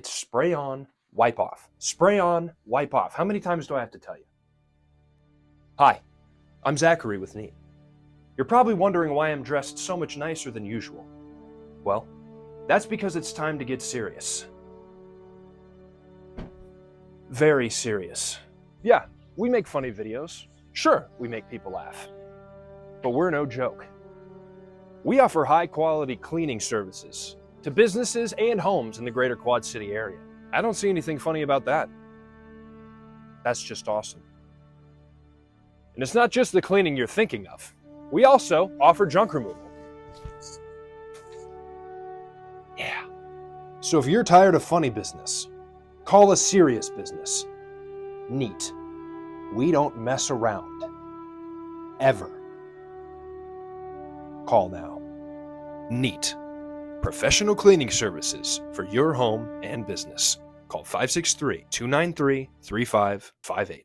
It's spray on, wipe off. Spray on, wipe off. How many times do I have to tell you? Hi, I'm Zachary with Neat. You're probably wondering why I'm dressed so much nicer than usual. Well, that's because it's time to get serious. Very serious. Yeah, we make funny videos. Sure, we make people laugh. But we're no joke. We offer high-quality cleaning services to businesses and homes in the greater Quad City area. I don't see anything funny about that. That's just awesome. And it's not just the cleaning you're thinking of. We also offer junk removal. Yeah. So if you're tired of funny business, call us serious business. Neat. We don't mess around. Ever. Call now. Neat. Professional cleaning services for your home and business. Call 563-293-3558.